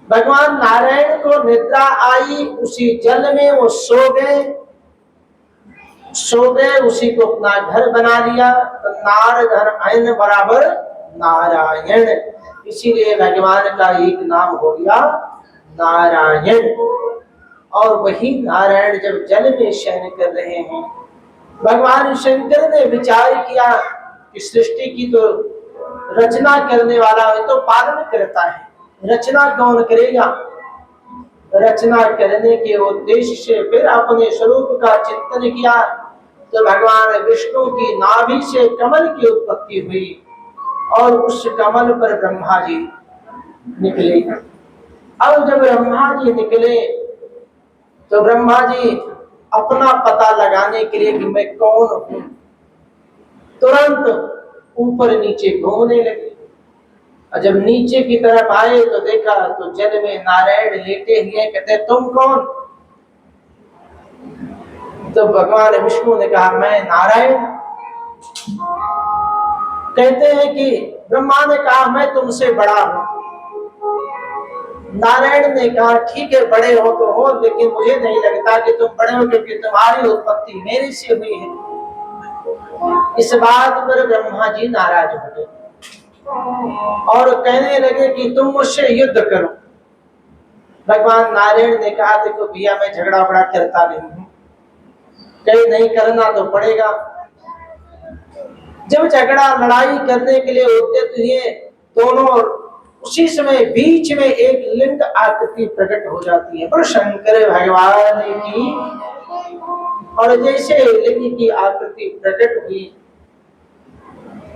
भगवान नारायण को निद्रा आई, उसी जल में वो सो गए, उसी को अपना घर बना लिया। तो नार घर आयन बराबर नारायण, इसीलिए भगवान का एक नाम हो गया नारायण। और वही नारायण जब जल में शयन कर रहे हैं, भगवान शंकर ने विचार किया कि सृष्टि की तो रचना करने वाला है तो पालन करता है, रचना कौन करेगा। रचना करने के उद्देश्य से फिर अपने स्वरूप का चिंतन किया, तो भगवान विष्णु की नाभि से कमल की उत्पत्ति हुई और उस कमल पर ब्रह्मा जी निकले। अब जब ब्रह्मा जी निकले तो ब्रह्मा जी अपना पता लगाने के लिए कि मैं कौन हूं, तुरंत ऊपर नीचे घूमने लगे। और जब नीचे की तरफ आए तो देखा तो जल में नारायण लेटे हुए। कहते तुम कौन? तो भगवान विष्णु ने कहा मैं नारायण। कहते हैं कि ब्रह्मा ने कहा मैं तुमसे बड़ा हूं। नारायण ने कहा ठीक है, बड़े हो तो हो, लेकिन मुझे नहीं लगता कि तुम बड़े हो, क्योंकि तुम्हारी उत्पत्ति मेरे से हुई है। इस बात पर ब्रह्मा जी नाराज हो गए और कहने लगे कि तुम मुझसे युद्ध करो। भगवान नारायण ने कहा देखो भैया, मैं झगड़ा बड़ा करता नहीं हूं, कहीं नहीं करना तो पड़ेगा। जब झगड़ा लड़ाई करने के लिए उद्यत हुए दोनों, उसी समय बीच में एक लिंग आकृति प्रकट हो जाती है, पर शंकर भगवान की। और जैसे लिंग की आकृति प्रकट हुई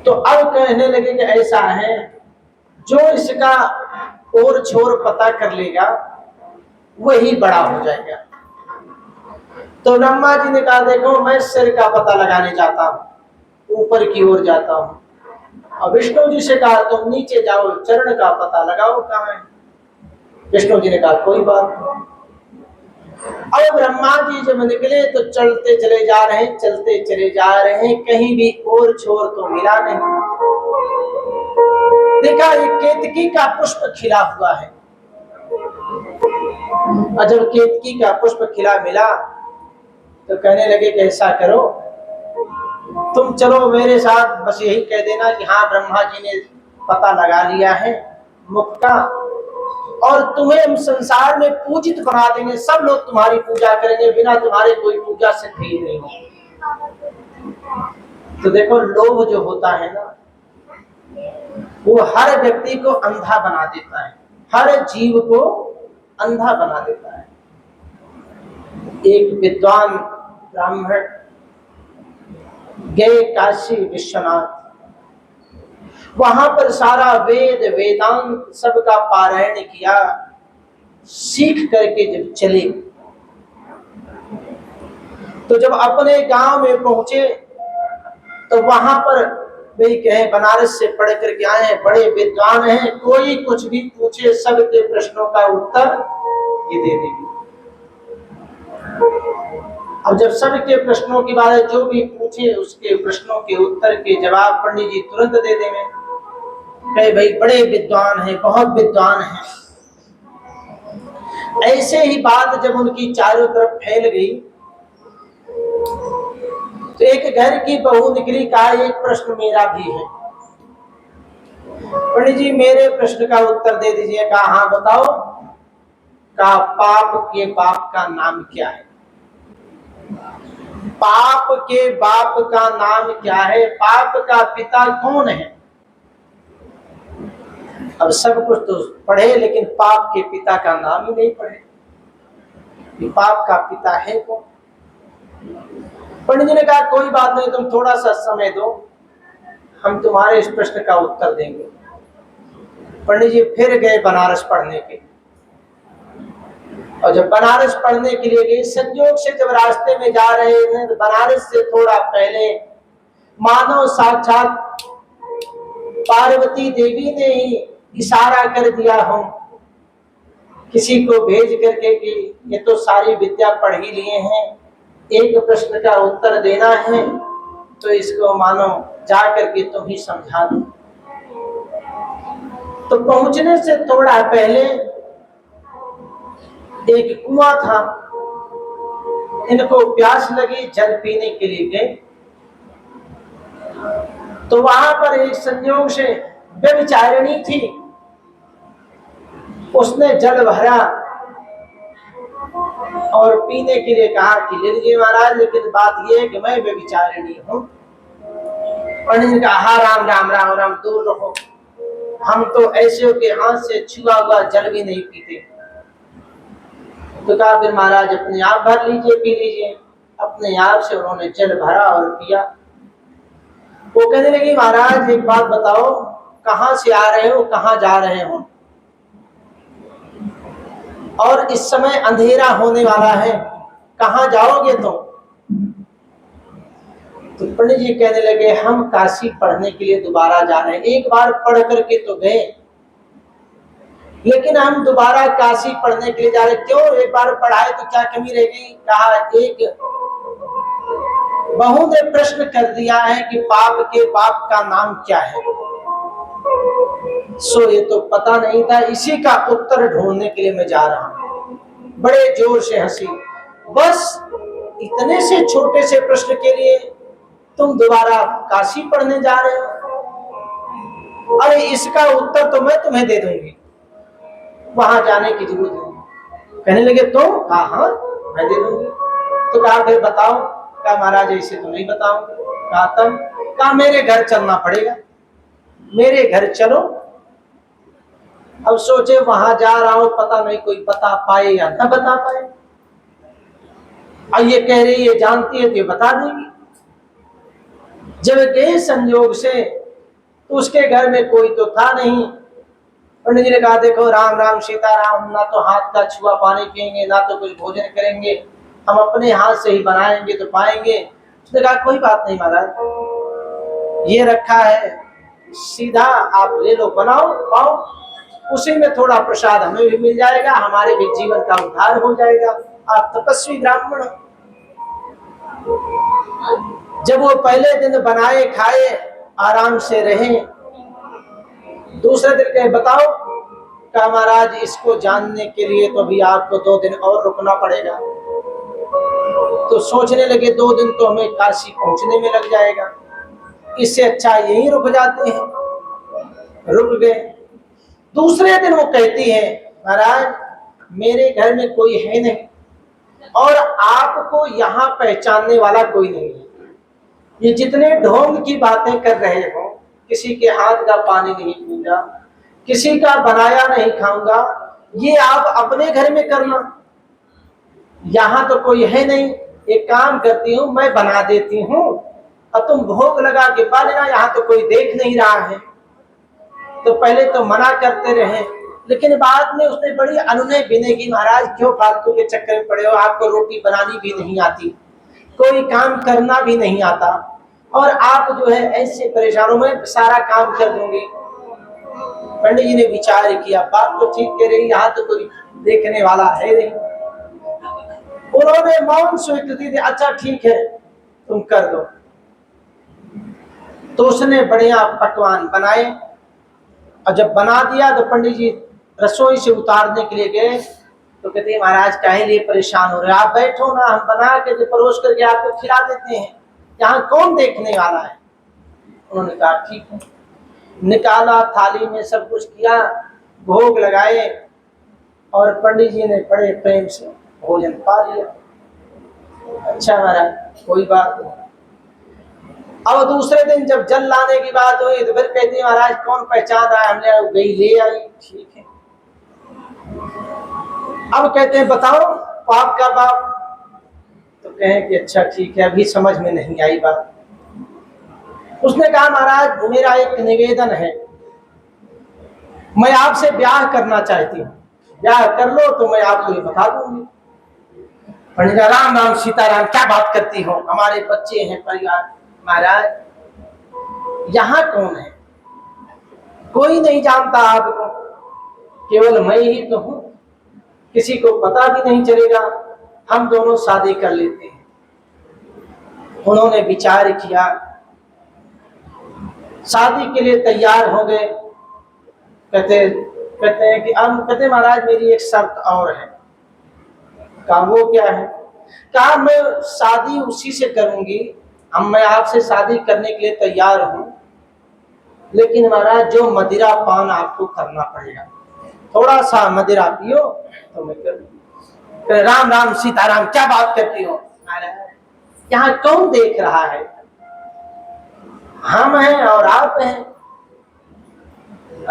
तो अब कहने लगे कि ऐसा है, जो इसका और छोर पता कर लेगा वही बड़ा हो जाएगा। तो ब्रह्मा जी ने कहा देखो मैं सिर का पता लगाने जाता हूं, ऊपर की ओर जाता हूं। और विष्णु जी से कहा तुम नीचे जाओ, चरण का पता लगाओ कहां है। विष्णु जी ने कहा कोई बात नहीं। अब ब्रह्मा जी जब निकले तो चलते चले जा रहे हैं, चलते चले जा रहे हैं, कहीं भी और छोर तो मिला नहीं। देखा एक केतकी का पुष्प खिला हुआ है, और जब केतकी का पुष्प खिला मिला तो कहने लगे कि ऐसा करो तुम चलो मेरे साथ, बस यही कह देना कि हाँ ब्रह्मा जी ने पता लगा लिया है मुख का, और तुम्हें हम संसार में पूजित बना देंगे, सब लोग तुम्हारी पूजा करेंगे, बिना तुम्हारे कोई पूजा सिद्ध ही नहीं हो। तो देखो लोभ जो होता है ना, वो हर व्यक्ति को अंधा बना देता है, हर जीव को अंधा बना देता है। एक विद्वान ब्राह्मण गए काशी विश्वनाथ, वहां पर सारा वेद वेदांत सबका पारायण किया, सीख करके जब चले तो जब अपने गांव में पहुंचे तो वहां पर वे कहे बनारस से पढ़ करके आए हैं, बड़े विद्वान हैं, कोई कुछ भी पूछे सबके प्रश्नों का उत्तर ये दे देंगे। अब जब सबके प्रश्नों के बारे जो भी पूछे उसके प्रश्नों के उत्तर के जवाब पंडित जी तुरंत दे देंगे। कहे भाई बड़े विद्वान हैं, बहुत विद्वान हैं। ऐसे ही बात जब उनकी चारों तरफ फैल गई तो एक घर की बहू निकली, कहा एक प्रश्न मेरा भी है। पंडित जी मेरे प्रश्न का उत्तर दे दीजिए। कहा हाँ बताओ। कहा पाप के बाप का नाम क्या है? पाप के बाप का नाम क्या है? पाप का पिता कौन है? अब सब कुछ तो पढ़े लेकिन पाप के पिता का नाम ही नहीं पढ़े कि पाप का पिता है कौन। पंडित जी ने कहा कोई बात नहीं, तुम थोड़ा सा समय दो, हम तुम्हारे इस प्रश्न का उत्तर देंगे। पंडित जी फिर गए बनारस पढ़ने के, और जब बनारस पढ़ने के लिए गए, संयोग से जब रास्ते में जा रहे हैं तो बनारस से थोड़ा पहले मानो साक्षात पार्वती देवी ने ही इशारा कर दिया हो किसी को भेज करके कि ये तो सारी विद्या पढ़ ही लिए हैं, एक प्रश्न का उत्तर देना है तो इसको मानो जा करके तुम ही समझा दो। तो पहुंचने से थोड़ा पहले एक कुआं था, इनको प्यास लगी, जल पीने के लिए गए। तो वहां पर एक संयोग से व्यभिचारिणी थी, उसने जल भरा और पीने के लिए कहा कि ले लीजिए महाराज, लेकिन बात यह है कि मैं व्यभिचारिणी हूं। पंडित ने कहा हाँ, राम राम राम राम, दूर रहो, हम तो ऐसे के हाथ से छुआ हुआ जल भी नहीं पीते। तो कहा फिर महाराज अपने आप भर लीजिए, पी लीजिए। अपने आप से उन्होंने जल भरा और पिया। वो कहने लगी महाराज एक बात बताओ, कहां से आ रहे हो, कहां जा रहे हो, और इस समय अंधेरा होने वाला है, कहां जाओगे तुम? तो पंडित जी कहने लगे हम काशी पढ़ने के लिए दोबारा जा रहे हैं। एक बार पढ़ करके तो गए, लेकिन हम दोबारा काशी पढ़ने के लिए जा रहे। क्यों? एक बार पढ़ाए तो क्या कमी रह गई? कहा एक बहू ने प्रश्न कर दिया है कि पाप के बाप का नाम क्या है। सो ये तो पता नहीं था, इसी का उत्तर ढूंढने के लिए मैं जा रहा हूं। बड़े जोर से हंसी। बस इतने से छोटे से प्रश्न के लिए तुम दोबारा काशी पढ़ने जा रहे हो? अरे इसका उत्तर तो मैं तुम्हें दे दूंगी, वहां जाने की जरूरत नहीं। कहने लगे तुम? कहा हाँ मैं दे दूंगी। तो कहा फिर बताओ। कहा महाराज ऐसे तो नहीं बताऊंगी। कहा तब? कहा मेरे घर चलना पड़ेगा, मेरे घर चलो। अब सोचे वहां जा रहा हूं, पता नहीं कोई बता पाए या न बता पाए। अब ये कह रही है जानती है तो ये बता देगी। जब गए संयोग से तो उसके घर में कोई तो था नहीं। पंडित जी ने कहा देखो राम राम सीताराम, ना तो हाथ का छुआ पानी पियेंगे, ना तो कुछ भोजन करेंगे, हम अपने हाथ से ही बनाएंगे तो पाएंगे। उसने कहा कोई बात नहीं महाराज, ये रखा है, सीधा आप ले लो, बनाओ पाओ, उसी में थोड़ा प्रसाद हमें भी मिल जाएगा, हमारे भी जीवन का उद्धार हो जाएगा। आप तपस्वी ब्राह्मण। जब वो पहले दिन बनाए खाए, आराम से रहे, दूसरे दिन कहे बताओ। कहा महाराज इसको जानने के लिए तो भी आपको 2 दिन और रुकना पड़ेगा। तो सोचने लगे 2 दिन तो हमें काशी पहुंचने में लग जाएगा, इससे अच्छा यहीं रुक जाते हैं। रुक गए। दूसरे दिन वो कहती है महाराज मेरे घर में कोई है नहीं और आपको यहाँ पहचानने वाला कोई नहीं है। ये जितने ढोंग की बातें कर रहे हो, किसी के हाथ का पानी नहीं पीऊंगा, किसी का बनाया नहीं खाऊंगा, ये आप अपने घर में करना, यहाँ तो कोई है नहीं। एक काम करती हूँ मैं बना देती हूँ और तुम भोग लगा के पा लेना, यहाँ तो कोई देख नहीं रहा है। तो पहले तो मना करते रहे, लेकिन बाद में उसने बड़ी अनुनय विनय की, महाराज क्यों फालतू के चक्कर में पड़े हो, आपको रोटी बनानी भी नहीं आती, कोई काम करना भी नहीं आता, और आप जो है ऐसे परेशान हो, मैं सारा काम कर दूंगी। पंडित जी ने विचार किया, बात तो ठीक कह रही, यहाँ तो कोई देखने वाला है नहीं। उन्होंने मौन स्वीकृति दी, अच्छा ठीक है तुम कर दो। तो उसने बढ़िया पकवान बनाए, और जब बना दिया तो पंडित जी रसोई से उतारने के लिए गए। तो कहते हैं महाराज काहे लिए परेशान हो रहे, आप बैठो ना, हम बना के परोस करके आपको खिला देते हैं, यहाँ कौन देखने वाला है। उन्होंने कहा ठीक है। निकाला, थाली में सब कुछ किया, भोग लगाए, और पंडित जी ने बड़े प्रेम से भोजन पा लिया। अच्छा महाराज कोई बात नहीं। अब दूसरे दिन जब जल लाने की बात हुई तो फिर कहती है महाराज कौन पहचान रहा है, हमने गई ले आई। ठीक है। अब कहते हैं बताओ पाप का बाप। तो कहें कि अच्छा ठीक है, अभी समझ में नहीं आई बात। उसने कहा महाराज मेरा एक निवेदन है, मैं आपसे ब्याह करना चाहती हूँ, ब्याह कर लो तो मैं आपको ये बता दूंगी। पंडित राम राम सीताराम, क्या बात करती हो, हमारे बच्चे हैं, परिवार। महाराज यहाँ कौन है, कोई नहीं जानता आपको, केवल मैं ही तो हूं, किसी को पता भी नहीं चलेगा, हम दोनों शादी कर लेते हैं। उन्होंने विचार किया, शादी के लिए तैयार हो गए। कहते हैं कि अब कहते महाराज मेरी एक शर्त और है। कहा वो क्या है? कहा मैं शादी उसी से करूंगी, अब मैं आपसे शादी करने के लिए तैयार हूं, लेकिन महाराज जो मदिरा पान आपको करना पड़ेगा, थोड़ा सा मदिरा पियो तो मैं करूंगी। राम राम सीताराम, क्या बात करती हो? यहाँ कौन देख रहा है? हम हैं और आप हैं।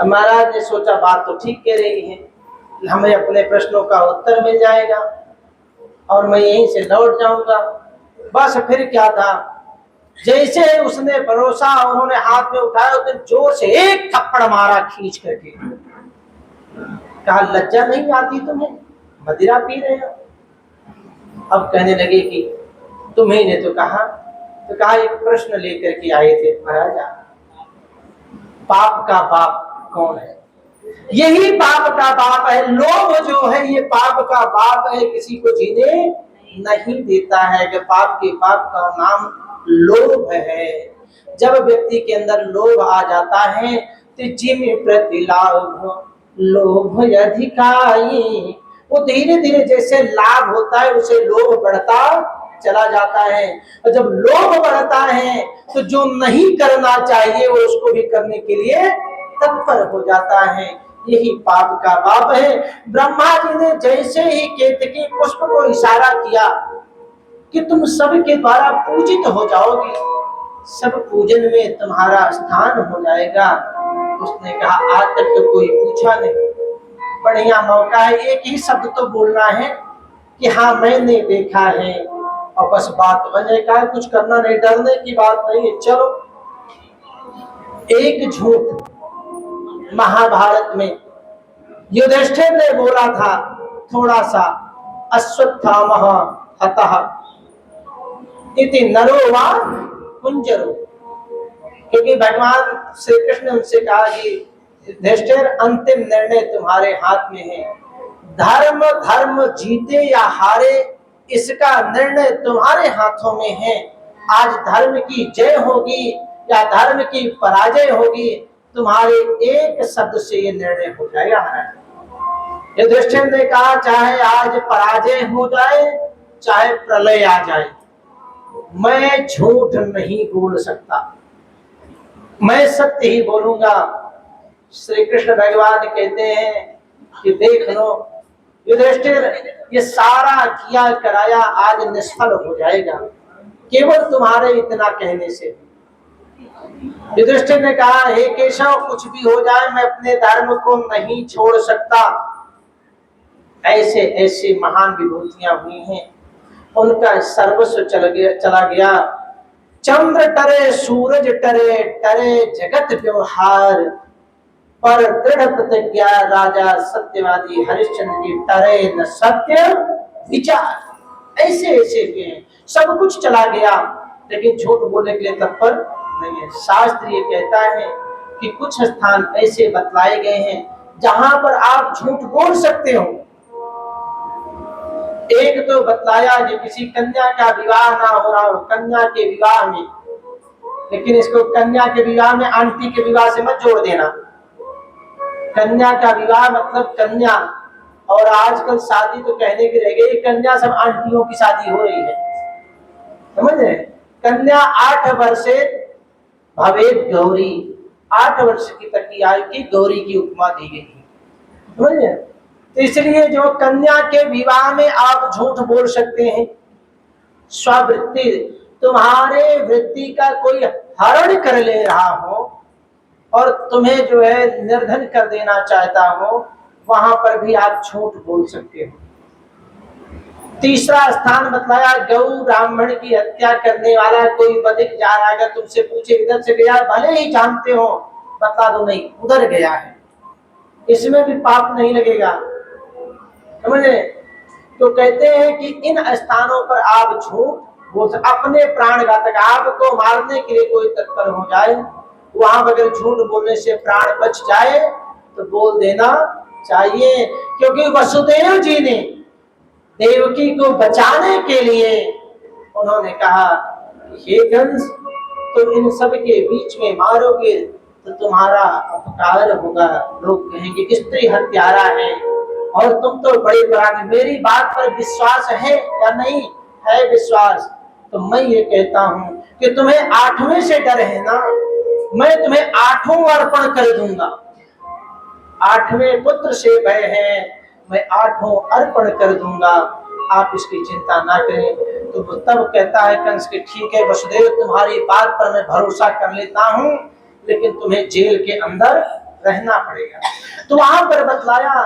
महाराज ने सोचा बात तो ठीक कह रही है, हमें अपने प्रश्नों का उत्तर मिल जाएगा और मैं यहीं से लौट जाऊंगा। बस फिर क्या था, जैसे उसने भरोसा उन्होंने हाथ में उठाया, उसने जोर से एक थप्पड़ मारा खींच करके। कहा लज्जा नहीं आती तुम्हें, मदिरा पी रहे हो? अब कहने लगे कि तुम्हें ने तो कहा, तो कहा एक प्रश्न लेकर के आए थे महाराजा, पाप का बाप कौन है? यही पाप का बाप है, लोभ जो है ये पाप का बाप है, किसी को जीने नहीं देता है। कि पाप के बाप का नाम लोभ है। जब व्यक्ति के अंदर लोभ आ जाता है तो जिम प्रति लाभ लोभ अधिकाई, वो धीरे धीरे जैसे लाभ होता है उसे लोभ बढ़ता चला जाता है, और जब लोभ बढ़ता है तो जो नहीं करना चाहिए वो उसको भी करने के लिए तत्पर हो जाता है। यही पाप का बाप है। ब्रह्मा जी ने जैसे ही केतकी पुष्प को इशारा किया कि तुम सबके द्वारा पूजित हो जाओगे, सब पूजन में तुम्हारा स्थान हो जाएगा, उसने कहा आज तक तो कोई पूछा नहीं, बढ़िया मौका है, एक ही शब्द तो बोलना है कि हाँ मैंने देखा है, और बस बात बन जाएगा, कुछ करना नहीं, डरने की बात नहीं है। चलो, एक झूठ महाभारत में युधिष्ठिर ने बोला था, थोड़ा सा, अश्वत्थामः हतः इति नरो वा कुंजरो, क्योंकि भगवान श्री कृष्ण ने उनसे कहा कि युधिष्ठिर अंतिम निर्णय तुम्हारे हाथ में है, धर्म जीते या हारे इसका निर्णय तुम्हारे हाथों में है। आज धर्म की जय होगी या धर्म की पराजय होगी, तुम्हारे एक शब्द से ये निर्णय हो जाएगा। युधिष्ठिर ने कहा चाहे आज पराजय हो जाए चाहे प्रलय आ जाए, मैं झूठ नहीं बोल सकता, मैं सत्य ही बोलूंगा। श्री कृष्ण भगवान कहते हैं कि देख लो युधिष्ठिर, ये सारा किया कराया आज निष्फल हो जाएगा केवल तुम्हारे इतना कहने से। युधिष्ठिर ने कहा हे केशव, कुछ भी हो जाए मैं अपने धर्म को नहीं छोड़ सकता। ऐसे ऐसे महान विभूतियां हुई हैं, उनका सर्वस्व चला गया। चंद्र टरे सूरज टरे, टरे जगत व्यवहार, पर दृढ़ प्रतिज्ञा राजा सत्यवादी हरिश्चंद्र की टरे न सत्य विचार। ऐसे ऐसे के सब कुछ चला गया, लेकिन झूठ बोलने के लिए तत्पर नहीं है। शास्त्र ये कहता है कि कुछ स्थान ऐसे बतलाए गए हैं जहां पर आप झूठ बोल सकते हो। एक तो बतलाया कि किसी कन्या का विवाह ना हो रहा हो, कन्या के विवाह में, लेकिन इसको कन्या के विवाह में आंटी के विवाह से मत जोड़ देना। कन्या का विवाह मतलब कन्या, और आजकल शादी तो कहने की रह गई, कन्या सब आंटियों की शादी हो रही है, समझ रहे? कन्या 8 वर्षे भवेत गौरी, 8 वर्ष की तक की आयु की गौरी की उपमा दी गई है, समझ रहे? तो इसलिए जो कन्या के विवाह में आप झूठ बोल सकते हैं, स्ववृत्ति, तुम्हारे वृत्ति का कोई हरण कर ले रहा हो और तुम्हें जो है निर्धन कर देना चाहता हो, वहां पर भी आप झूठ बोल सकते हो। तीसरा स्थान बतलाया, गौ ब्राह्मण की हत्या करने वाला कोई बधिक जा रहा है, अगर तुमसे पूछे इधर से गया, भले ही जानते हो, बता दो नहीं उधर गया है, इसमें भी पाप नहीं लगेगा, समझे? तो कहते हैं कि इन स्थानों पर आप झूठ बोल सकते। अपने प्राण घातक, आपको मारने के लिए कोई तत्पर हो जाए, वहां अगर झूठ बोलने से प्राण बच जाए तो बोल देना चाहिए, क्योंकि वसुदेव जी ने देवकी को बचाने के लिए उन्होंने कहा हे कंस, तुम इन सब के बीच में मारोगे तो तुम्हारा अपकार होगा, लोग कहेंगे स्त्री हत्यारा है, और तुम तो बड़े पुराने, मेरी बात पर विश्वास है या नहीं है विश्वास? तो मैं ये कहता हूं कि तुम्हें 8वें से डर है ना, मैं तुम्हें 8वां अर्पण कर दूंगा। 8वें पुत्र से भय है, मैं 8वां अर्पण कर दूंगा, आप इसकी चिंता ना करें। तो वो तब कहता है कंस के ठीक है वसुदेव, तुम्हारी बात पर मैं भरोसा कर लेता हूं, लेकिन तुम्हें जेल के अंदर रहना पड़ेगा। तो वहां पर बतलाया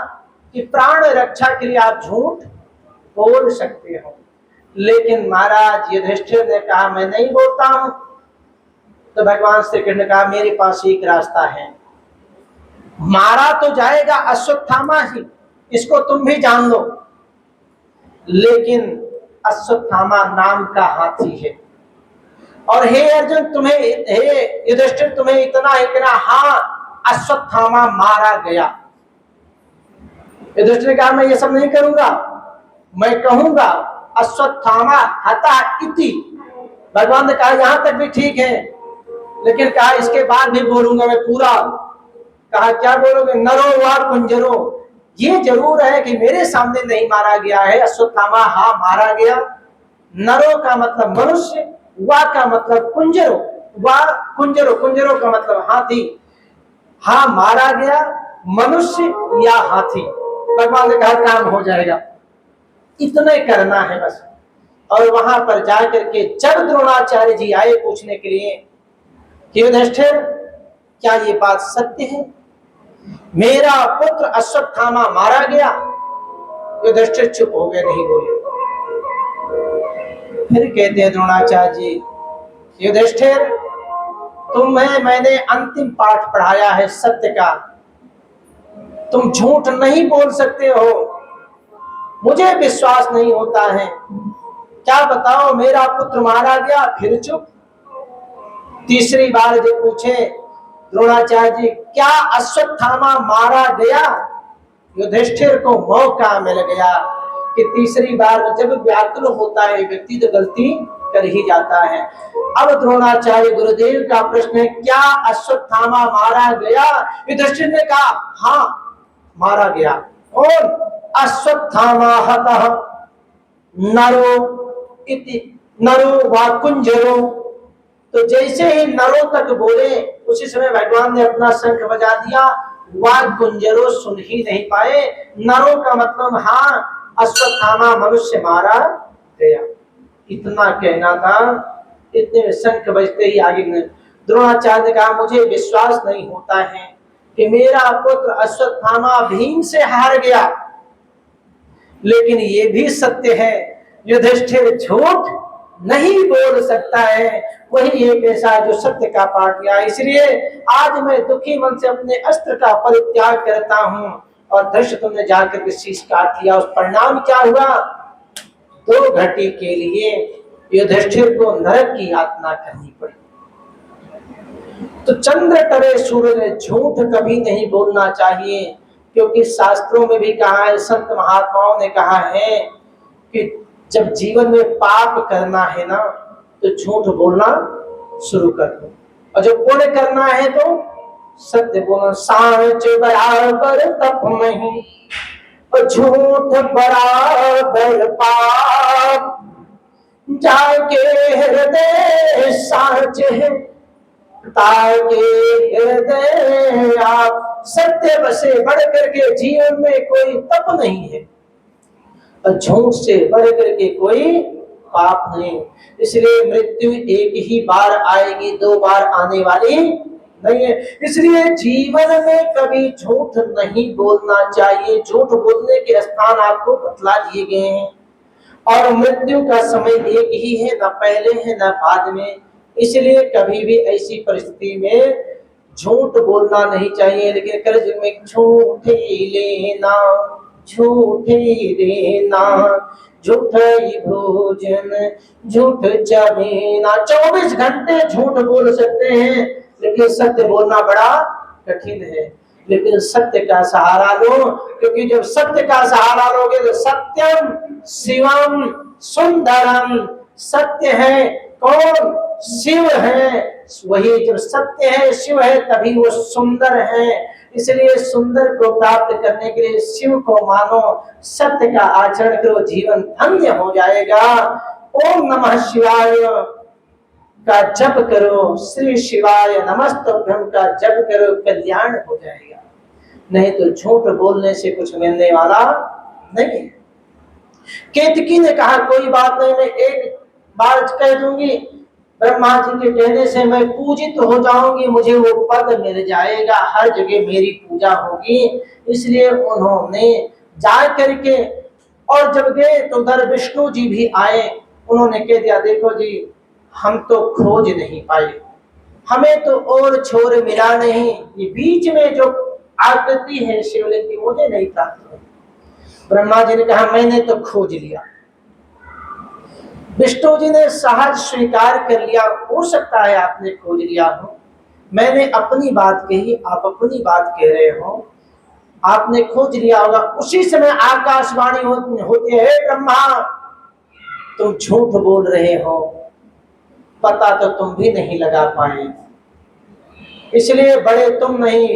कि प्राण रक्षा के लिए आप झूठ बोल सकते हो, लेकिन महाराज युधिष्ठिर ने कहा मैं नहीं बोलता हूं। तो भगवान श्री कृष्ण ने कहा मेरे पास एक रास्ता है, मारा तो जाएगा अश्वत्थामा ही, इसको तुम भी जान लो, लेकिन अश्वत्थामा नाम का हाथी है। और हे अर्जुन, तुम्हें, हे युधिष्ठिर, तुम्हें इतना ही कहना, हाँ अश्वत्थामा मारा गया। युधिष्ठिर ने कहा मैं ये सब नहीं करूंगा, मैं कहूंगा अश्वत्थामा हता इति। भगवान ने कहा यहां तक भी ठीक है, लेकिन कहा इसके बाद भी बोलूंगा मैं पूरा। कहा क्या बोलोगे? नरो वा कुंजरो, ये जरूर है कि मेरे सामने नहीं मारा गया है अश्वत्थामा, हाँ मारा गया। नरो का मतलब मनुष्य, वा का मतलब कुंजरो, वा कुंजरो, कुंजरो का मतलब हाथी, हाँ मारा गया मनुष्य या हाथी। भगवान ने कहा काम हो जाएगा, इतने करना है बस। और वहां पर जाकर के जब द्रोणाचार्य जी आए पूछने के लिए कि युधिष्ठिर क्या ये बात सत्य है, मेरा पुत्र अश्वत्थामा मारा गया? युधिष्ठिर चुप हो गए, नहीं बोले। फिर कहते हैं द्रोणाचार्य जी, युधिष्ठिर तुम्हें मैंने अंतिम पाठ पढ़ाया है सत्य का, तुम झूठ नहीं बोल सकते हो, मुझे विश्वास नहीं होता है, क्या बताओ मेरा पुत्र मारा गया? फिर चुप। तीसरी बार जब पूछे द्रोणाचार्य जी क्या अश्वत्थामा मारा गया, युधिष्ठिर को मौका मिल गया कि तीसरी बार जब व्याकुल होता है व्यक्ति तो गलती कर ही जाता है। अब द्रोणाचार्य गुरुदेव का प्रश्न है क्या अश्वत्थामा मारा गया? युधिष्ठिर ने कहा हाँ मारा गया। और अश्वत्थामा हतः नरो इति, नरो वा कुंजरो। तो जैसे ही नरो तक बोले उसी समय भगवान ने अपना शंख बजा दिया, वाग कुंजरो सुन ही नहीं पाए। नरो का मतलब हाँ अश्वत्थामा मनुष्य मारा गया, इतना कहना था। इतने में शंख बजते ही आगे द्रोणाचार्य ने कहा मुझे विश्वास नहीं होता है कि मेरा पुत्र अश्वत्थामा भीम से हार गया, लेकिन ये भी सत्य है युधिष्ठिर झूठ नहीं बोल सकता है, वही एक ऐसा जो सत्य का पाठ किया। इसलिए आज मैं दुखी मन से अपने अस्त्र का परित्याग करता हूं। और धृष्टद्युम्न तुमने जाकर के शीश काट लिया, उस परिणाम क्या हुआ? 2 घटी के लिए युधिष्ठिर को नरक की यातना करनी पड़ी। तो चंद्र टरे सूर्य, झूठ कभी नहीं बोलना चाहिए, क्योंकि शास्त्रों में भी कहा है, संत महात्माओं ने कहा है कि जब जीवन में पाप करना है ना तो झूठ बोलना शुरू कर दो, और जब पुण्य करना है तो सत्य बोलना। सांच बराबर तप नहीं और झूठ बराबर पाप, जाके हृदय सांच है ताके हृदय आप। सत्य बसे बढ़ करके जीवन में कोई तप नहीं है, और झूठ से बढ़ करके कोई पाप नहीं। इसलिए मृत्यु एक ही बार आएगी, 2 बार आने वाली नहीं है। इसलिए जीवन में कभी झूठ नहीं बोलना चाहिए। झूठ बोलने के स्थान आपको बतला दिए गए हैं, और मृत्यु का समय एक ही है, न पहले है न बाद में। इसलिए कभी भी ऐसी परिस्थिति में झूठ बोलना नहीं चाहिए। लेकिन कलयुग में झूठ ही लेना, झूठ ही देना, झूठ ही भोजन, झूठ जमीना। 24 घंटे झूठ बोल सकते हैं, लेकिन सत्य बोलना बड़ा कठिन है। लेकिन सत्य का सहारा लो, क्योंकि जब सत्य का सहारा लोगे तो सत्यम शिवम सुंदरम। सत्य है कौन? शिव है। वही जब सत्य है शिव है तभी वो सुंदर है। इसलिए सुंदर को प्राप्त करने के लिए शिव को मानो, सत्य का आचरण करो, जीवन धन्य हो जाएगा। ओम नमः शिवाय का जप करो, श्री शिवाय नमस्तुभ्यं का जप करो, कल्याण हो जाएगा। नहीं तो झूठ बोलने से कुछ मिलने वाला नहीं। केतकी ने कहा कोई बात नहीं, मैं एक बार कह दूंगी, ब्रह्मा जी के कहने से मैं पूजित हो जाऊंगी, मुझे वो पद मिल जाएगा, हर जगह मेरी पूजा होगी। इसलिए उन्होंने जा करके, और जब गए तो उधर विष्णु जी भी आए। उन्होंने कह दिया देखो जी, हम तो खोज नहीं पाए, हमें तो और छोर मिला नहीं, ये बीच में जो आकृति है शिवलिंग की मुझे नहीं प्राप्त हुई। ब्रह्मा जी ने कहा मैंने तो खोज लिया। विष्णु जी ने सहज स्वीकार कर लिया, हो सकता है आपने खोज लिया हो, मैंने अपनी बात कही, आप अपनी बात कह रहे हो, आपने खोज लिया होगा। उसी समय आकाशवाणी होती है, ब्रह्मा तुम झूठ बोल रहे हो, पता तो तुम भी नहीं लगा पाए, इसलिए बड़े तुम नहीं,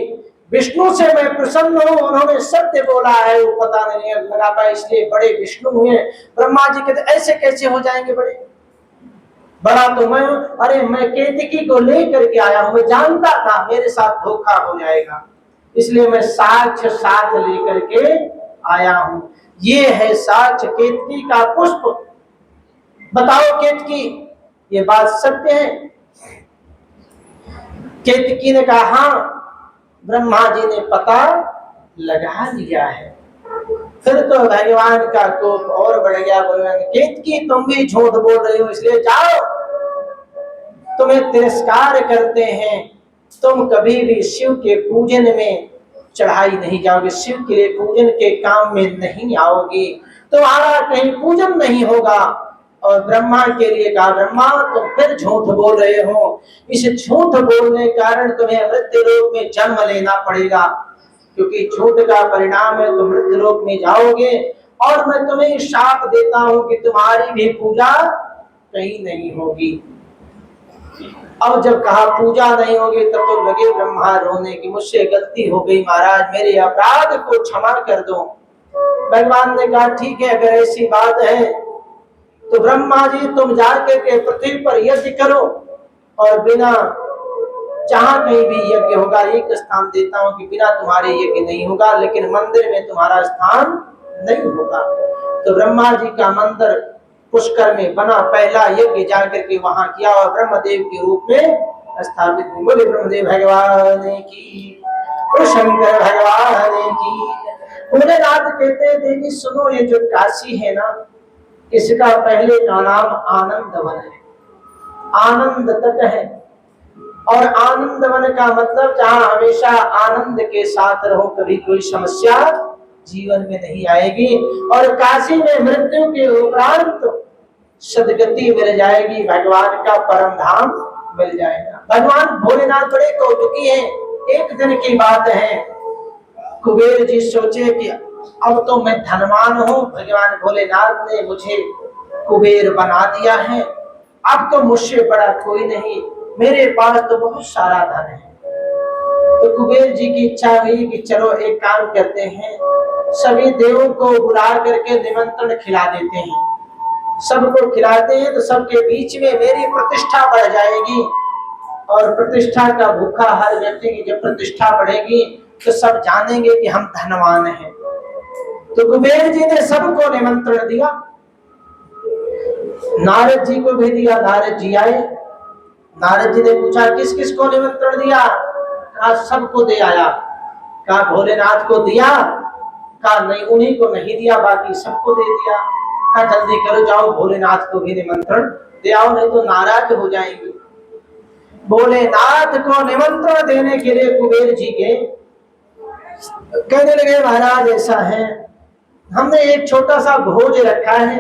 विष्णु से मैं प्रसन्न हूं, उन्होंने सत्य बोला है, वो पता नहीं लगा पाए, इसलिए बड़े विष्णु हुए। ब्रह्मा जी कहते ऐसे कैसे हो जाएंगे बड़े, बड़ा तो मैं, अरे मैं केतकी को लेकर के आया हूं, मैं जानता था मेरे साथ धोखा हो जाएगा, इसलिए मैं साक्ष्य साथ लेकर के आया हूं। ये है साक्ष्य केतकी का पुष्प, बताओ केतकी ये बात सत्य है? केतकी ने कहा हाँ, ब्रह्मा जी ने पता लगा लिया है। फिर तो भगवान का कोप और बढ़ गया, बोले केतकी तुम भी झूठ बोल रही हो, इसलिए जाओ, तुम्हें तिरस्कार करते हैं, तुम कभी भी शिव के पूजन में चढ़ाई नहीं जाओगे, शिव के लिए पूजन के काम में नहीं आओगी, तुम्हारा कहीं पूजन नहीं होगा। और ब्रह्मा के लिए कहा ब्रह्मा तुम फिर झूठ बोल रहे हो, इस झूठ बोलने के कारण तुम्हें मृत्यु लोक में जन्म लेना पड़ेगा, क्योंकि झूठ का परिणाम है तुम मृत्यु लोक में जाओगे, और मैं तुम्हें शाप देता हूं कि तुम्हारी भी पूजा कहीं नहीं होगी। अब जब कहा पूजा नहीं होगी, तब तो लगे ब्रह्मा रोने की, मुझसे गलती हो गई महाराज, मेरे अपराध को क्षमा कर दो। भगवान ने कहा ठीक है, अगर ऐसी बात है तो ब्रह्मा जी तुम जाकर के पृथ्वी पर यज्ञ करो, और बिना, जहां कहीं भी यज्ञ होगा, एक स्थान देता हूं कि बिना तुम्हारे यज्ञ नहीं होगा, लेकिन मंदिर में तुम्हारा स्थान नहीं होगा। तो ब्रह्मा जी का मंदिर पुष्कर में बना, पहला यज्ञ जाकर के वहां किया, और ब्रह्मदेव के रूप में स्थापित। बोले ब्रह्मदेव भगवान की, शंकर भगवान की। भोलेनाथ कहते देवी सुनो, ये जो काशी है ना, इसका पहले का नाम आनंद वन है, आनंद तट है, और आनंद वन का मतलब जहां हमेशा आनंद के साथ रहो, कभी कोई समस्या जीवन में नहीं आएगी, और काशी में मृत्यु के उपरांत सदगति मिल जाएगी, भगवान का परम धाम मिल जाएगा। भगवान भोलेनाथ बड़े कौतुकी हैं। एक दिन की बात है, कुबेर जी सोचे कि अब तो मैं धनवान हूँ, भगवान भोलेनाथ ने मुझे कुबेर बना दिया है, अब तो मुझसे बड़ा कोई नहीं, मेरे पास तो बहुत सारा धन है। तो कुबेर जी की इच्छा हुई कि चलो एक काम करते हैं, सभी देवों को बुला करके निमंत्रण खिला देते हैं, सबको खिलाते हैं तो सबके बीच में मेरी प्रतिष्ठा बढ़ जाएगी, और प्रतिष्ठा का भूखा हर व्यक्ति की जब प्रतिष्ठा बढ़ेगी तो सब जानेंगे कि हम धनवान हैं। तो कुबेर जी ने सबको निमंत्रण दिया, नारद जी को भी दिया, नारद जी आए। नारद जी ने पूछा किस किस को निमंत्रण दिया? कहा सबको दे आया। कहा भोलेनाथ को दिया? कहा नहीं, उन्हीं को नहीं दिया, बाकी सबको दे दिया। कहा जल्दी करो, जाओ भोलेनाथ को भी निमंत्रण दे आओ, नहीं तो नाराज हो जाएंगे। भोलेनाथ को निमंत्रण देने के लिए कुबेर जी के कहने लगे महाराज ऐसा है, हमने एक छोटा सा भोज रखा है,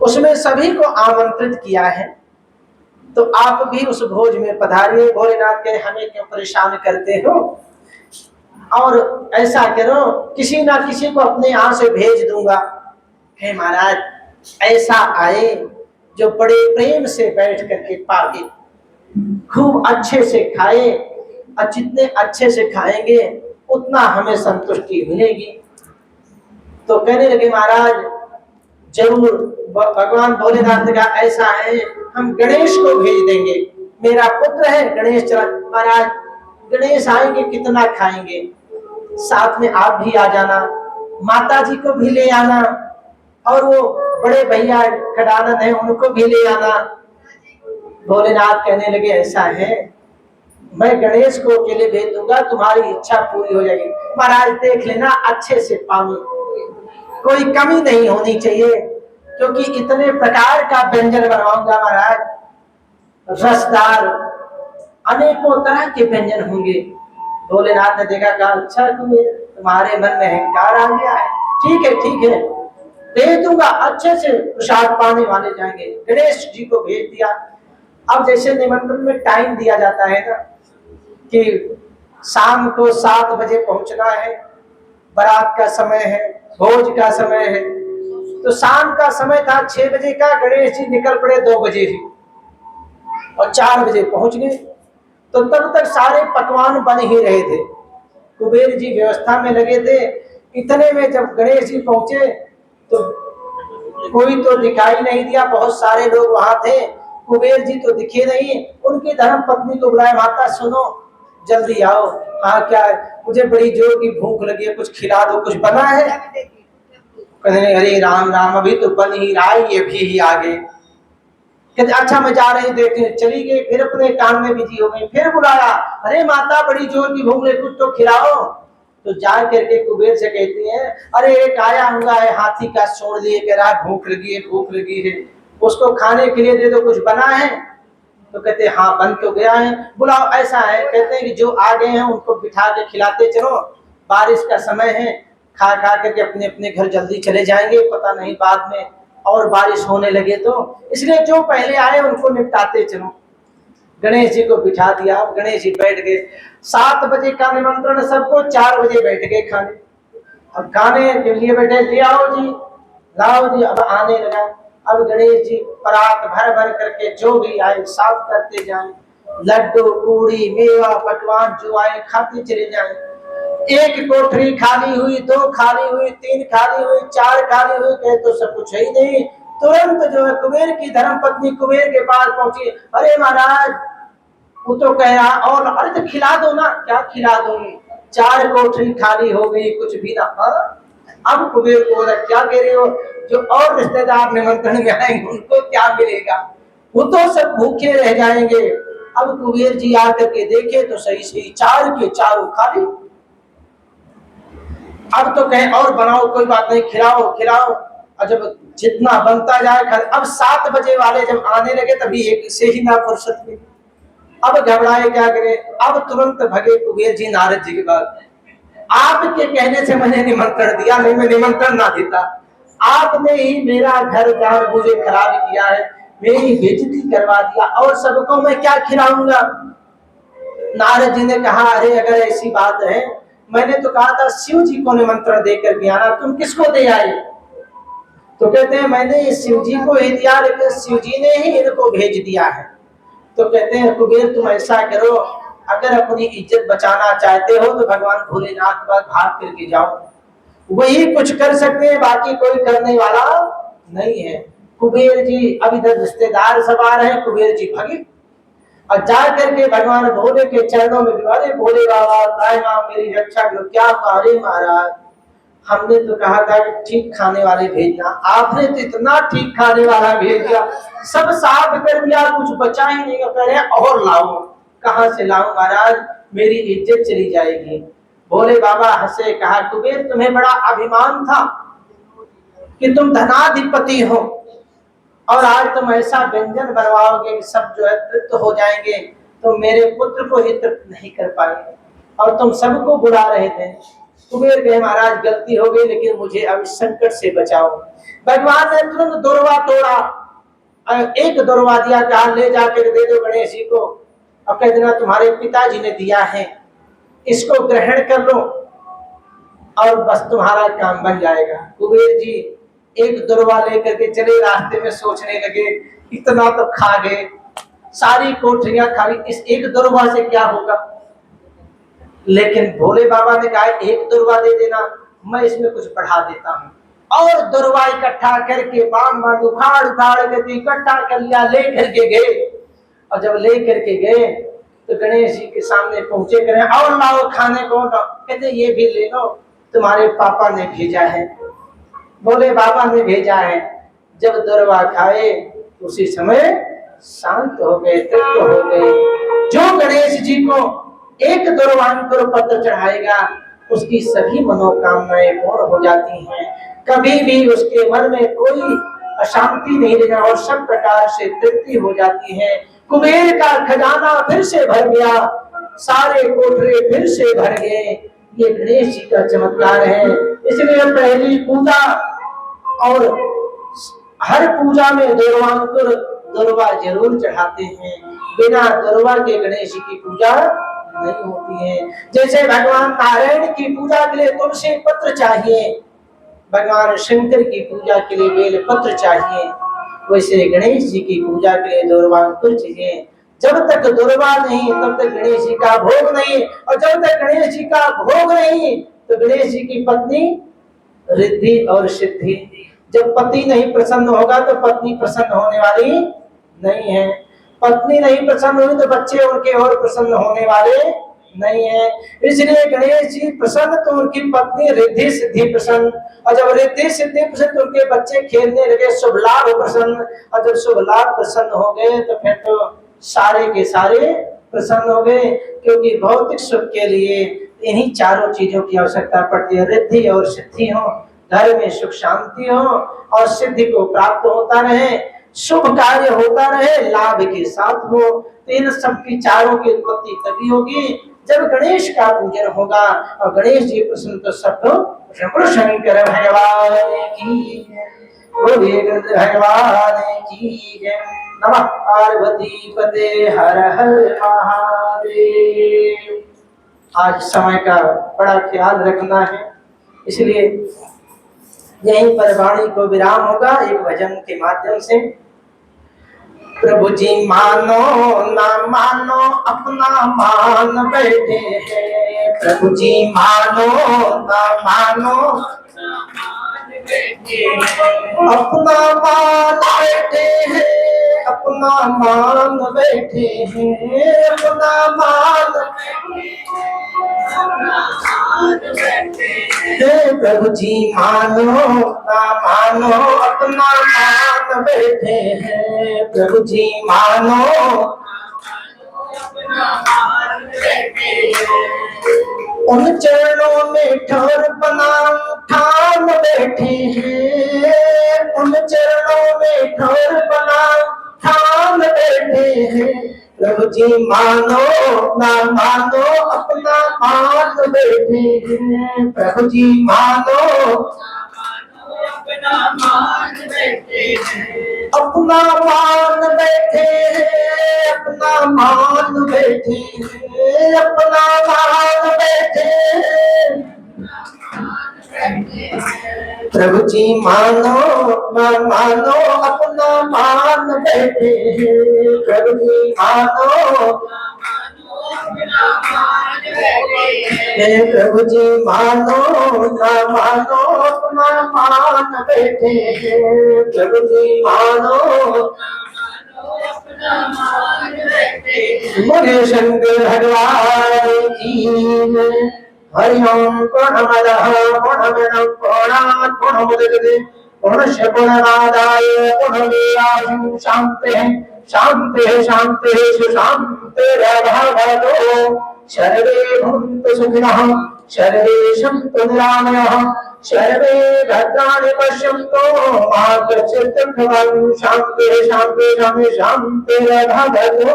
उसमें सभी को आमंत्रित किया है, तो आप भी उस भोज में पधारिए। भोलेनाथ कहे हमें क्यों परेशान करते हो, और ऐसा करो किसी ना किसी को अपने यहाँ से भेज दूंगा। हे महाराज ऐसा आए जो बड़े प्रेम से बैठ करके पाके, खूब अच्छे से खाए, और जितने अच्छे से खाएंगे उतना हमें संतुष्टि मिलेगी। तो कहने लगे महाराज जरूर, भगवान भोलेनाथ का ऐसा है, हम गणेश को भेज देंगे, मेरा पुत्र है गणेश चला। महाराज गणेश आएंगे कितना खाएंगे, साथ में आप भी आ जाना, माता जी को भी ले आना, और वो बड़े भैया खडानंद है उनको भी ले आना। भोलेनाथ कहने लगे ऐसा है, मैं गणेश को अकेले भेज दूंगा, तुम्हारी इच्छा पूरी हो जाएगी। महाराज देख लेना अच्छे से पानी, कोई कमी नहीं होनी चाहिए, क्योंकि इतने प्रकार का व्यंजन बनवाऊंगा महाराज, रसदार अनेकों तरह के व्यंजन होंगे। भोलेनाथ ने देखा, कहा अच्छा तुम्हारे मन में अहंकार आ गया है, ठीक है दे दूंगा, अच्छे से प्रसाद पाने वाले जाएंगे। गणेश जी को भेज दिया। अब जैसे निमंत्रण में टाइम दिया जाता है ना कि शाम को 7 बजे पहुंचना है, बारात का समय है, भोज का समय है, तो शाम का समय था 6 बजे का, गणेश जी निकल पड़े 2 बजे ही और 4 बजे पहुंच गए। तो तब तक सारे पकवान बन ही रहे थे, कुबेर जी व्यवस्था में लगे थे। इतने में जब गणेश जी पहुंचे तो कोई तो दिखाई नहीं दिया, बहुत सारे लोग वहां थे, कुबेर जी तो दिखे नहीं। उनकी धर्म पत्नी को बुलाया, माता सुनो जल्दी आओ, हाँ क्या है, मुझे बड़ी जोर की भूख लगी है, कुछ खिला दो, कुछ बना है? कहने अरे राम राम, अभी तो बन ही रहा है, ये भी ही आ गए। कहते अच्छा मैं जा रही देखने, चली गई, फिर अपने काम में बिजी हो गई, फिर बुलाया, अरे माता बड़ी जोर की भूख लगी, कुछ तो खिलाओ। तो जा करके कुबेर से कहती है, अरे एक आया हुआ है हाथी का सूंड लिए, कह रहा है भूख लगी है, उसको खाने के लिए दे दो, कुछ बना है? तो कहते हाँ बन तो गया है, बुलाओ। ऐसा है, कहते हैं कि जो आ गए हैं उनको बिठा के खिलाते चलो, बारिश का समय है, खा खा करके अपने अपने घर जल्दी चले जाएंगे, पता नहीं बाद में और बारिश होने लगे तो, इसलिए जो पहले आए उनको निपटाते चलो। गणेश जी को बिठा दिया, गणेश जी बैठ गए। 7 बजे का निमंत्रण सबको, 4 बजे बैठ गए खाने। अब खाने के लिए बैठे, ले आओ जी, लाओ जी, अब आने लगा। अब गणेश जी परात भर भर करके जो भी आए साफ करते जाए, लड्डू पूड़ी मेवा पकवान जो आए खाते चले जाए। एक कोठरी खाली हुई, 2 खाली हुई, 3 खाली हुई, 4 खाली हुई, कहे तो सब कुछ है ही नहीं। तुरंत जो है कुबेर की धर्म पत्नी कुबेर के पास पहुंची, अरे महाराज, वो तो कह रहा, और अरे तो खिला दो ना। क्या खिला दूंगी, 4 कोठरी खाली हो गई, कुछ भी ना। अब कुबेर को बोला, क्या कह रहे हो, जो और रिश्तेदार निमंत्रण में आएंगे उनको क्या मिलेगा, वो तो सब भूखे रह जाएंगे। अब कुबेर जी आकर के देखे तो सही सही 4 के 4 खाली। अब तो कहे और बनाओ, कोई बात नहीं, खिलाओ। और जब जितना बनता जाए, अब 7 बजे वाले जब आने लगे तभी एक से ही ना फुर्सत मिली। अब घबराए, क्या करे, अब तुरंत भगे कुबेर जी नारद जी के पास, आपके कहने से मैंने निमंत्रण दिया, नहीं मैं निमंत्रण ना देता, आपने ही मेरा घर जानबूझे खराब किया है, मेरी बेइज्जती करवा दिया, और सबको मैं क्या खिलाऊंगा। नारद जी ने कहा, अरे अगर ऐसी बात है, मैंने तो कहा था शिव जी को निमंत्रण देकर के आना, तुम किसको दे आए? तो कहते हैं मैंने शिव जी को ही दिया, लेकिन शिव जी ने ही इनको भेज दिया है। तो कहते हैं कुबेर तुम ऐसा करो, अगर अपनी इज्जत बचाना चाहते हो तो भगवान भोलेनाथ के पास भाग करके जाओ, वही कुछ कर सकते हैं, बाकी कोई करने वाला नहीं है। कुबेर जी, अब इधर रिश्तेदार सब आ रहे हैं, कुबेर जी भागे और जा करके भगवान भोले के चरणों में, अरे भोले बाबा मेरी रक्षा करो। क्या अरे महाराज, हमने तो कहा था कि ठीक खाने वाले भेजना, आपने तो इतना ठीक खाने वाला भेज दिया, सब साफ कर दिया, कुछ बचा ही नहीं। कह रहे और लाओ, कहां से लाऊं महाराज, मेरी इज्जत चली जाएगी। भोले बाबा हंसे, कहा कुबेर तुम्हें बड़ा अभिमान था कि तुम धनाधिपति हो, और आज तुम ऐसा व्यंजन बनवाओगे कि सब जो है तृप्त हो जाएंगे, तो मेरे पुत्र को ही तृप्त नहीं कर पाएंगे, और तुम सबको बुला रहे थे। कुबेर कहे महाराज गलती हो गई, लेकिन मुझे अब इस संकट से बचाओ। भगवान ने तुरंत दुर्वा तोड़ा, एक दुर्वा दिया, कहा ले जाकर दे दो गणेश जी को, और कह देना तुम्हारे पिताजी ने दिया है, इसको ग्रहण कर लो और बस तुम्हारा काम बन जाएगा। कुबेर जी एक दुर्वा लेकर के चले, रास्ते में सोचने लगे इतना तो खा गए, सारी कोठरियां खाली, इस एक दुर्वा से क्या होगा। लेकिन भोले बाबा ने कहा एक दुर्वा दे देना, मैं इसमें कुछ बढ़ा देता हूँ। और दुर्वा इकट्ठा करके बाण उखाड़ उखाड़ के इकट्ठा कर लिया, ले करके गए। और जब ले करके गए तो गणेश जी के सामने पहुंचे, करें और लाओ खाने को, कहते ये भी ले लो, तुम्हारे पापा ने भेजा है, भोले बाबा ने भेजा है। जब दुर्वा खाए उसी समय शांत हो गए, तृप्त हो गए। जो गणेश जी को एक दुर्वांकुर पत्र चढ़ाएगा उसकी सभी मनोकामनाएं पूर्ण हो जाती हैं, कभी भी उसके मन में कोई अशांति नहीं रहेगा और सब प्रकार से तृप्ति हो जाती है। कुबेर का खजाना फिर से भर गया, सारे कोठरे फिर से भर गए। ये गणेश जी का चमत्कार है। इसलिए पहली पूजा और हर पूजा में दुर्वांकुर दुर्वा जरूर चढ़ाते हैं, बिना दुर्वा के गणेश जी की पूजा नहीं होती है। जैसे भगवान नारायण की पूजा के लिए तुलसी पत्र चाहिए, भगवान शंकर की पूजा के लिए बेल पत्र चाहिए, वैसे गणेश जी की पूजा के लिए दुर्वांकुर चाहिए। जब तक दुर्वा नहीं तब तक गणेश जी का भोग नहीं, और जब तक गणेश जी का भोग नहीं तो गणेश जी की पत्नी रिद्धि और सिद्धि। जब पति नहीं प्रसन्न होगा तो पत्नी प्रसन्न होने वाली नहीं है, पत्नी नहीं प्रसन्न हुई तो बच्चे उनके और प्रसन्न होने वाले नहीं है। इसलिए गणेश जी प्रसन्न तो उनकी पत्नी रिद्धि सिद्धि प्रसन्न, और जब रिद्धि सिद्धि प्रसन्न तो उनके बच्चे खेलने लगे, शुभ लाभ प्रसन्न, और जब शुभ लाभ प्रसन्न हो गए तो फिर तो सारे के सारे प्रसन्न हो गए। क्योंकि भौतिक सुख के लिए इन्हीं चारों चीजों की आवश्यकता पड़ती है, रिद्धि और सिद्धि हो, घर में सुख शांति हो और सिद्धि को प्राप्त होता रहे, शुभ कार्य होता रहे, लाभ के साथ हो। तो इन सब की चारों की उत्पत्ति तभी होगी जब गणेश का पूजन होगा, और गणेश जी प्रसन्न तो सब शंकर भगवान की, बोलिए भगवान की जय। नमः पार्वती पते हर हर महादेव। आज समय का बड़ा ख्याल रखना है, इसलिए यहीं पर वाणी को विराम होगा एक भजन के माध्यम से। प्रभु जी मानो ना मानो अपना मान बैठे हैं, प्रभु जी मानो ना मानो अपना मान बैठे हैं, अपना मान बैठे हैं, अपना मान प्रभु जी मानो ना मानो अपना मान बैठे हैं, प्रभु जी मानो उन चरणों में ठोर बना ठान बैठे हैं, उन चरणों में ठोर बना ठान बैठे हैं, प्रभु जी मानो ना मानो अपना मान बैठे हैं, प्रभु जी मानो अपना मान बैठे हैं, अपना मान बैठे हैं, अपना मान बैठे हैं, अपना मान बैठे हैं, प्रभु जी मानो ना मानो अपना मान बैठे हैं, प्रभु जी मानो प्रभु जी मानो ना मानो अपना मान बैठे हैं, प्रभु जी मानो बोले शंकर भगवान की। हरि ओम पूर्णमदः पूर्णमिदं पूर्णात् पूर्णमुदच्यते पूर्णस्य पूर्णमादाय पूर्णमेवावशिष्यते। शान्तिः शान्तिः शान्तिः शान्तिर्भवतु। सर्वे भवन्तु सुखिनः, सर्वे सन्तु निरामयाः, सर्वे भद्राणि पश्यन्तु मा कश्चित् दुःखभाग्। शान्तिः शान्तिः शान्तिर्भवतु।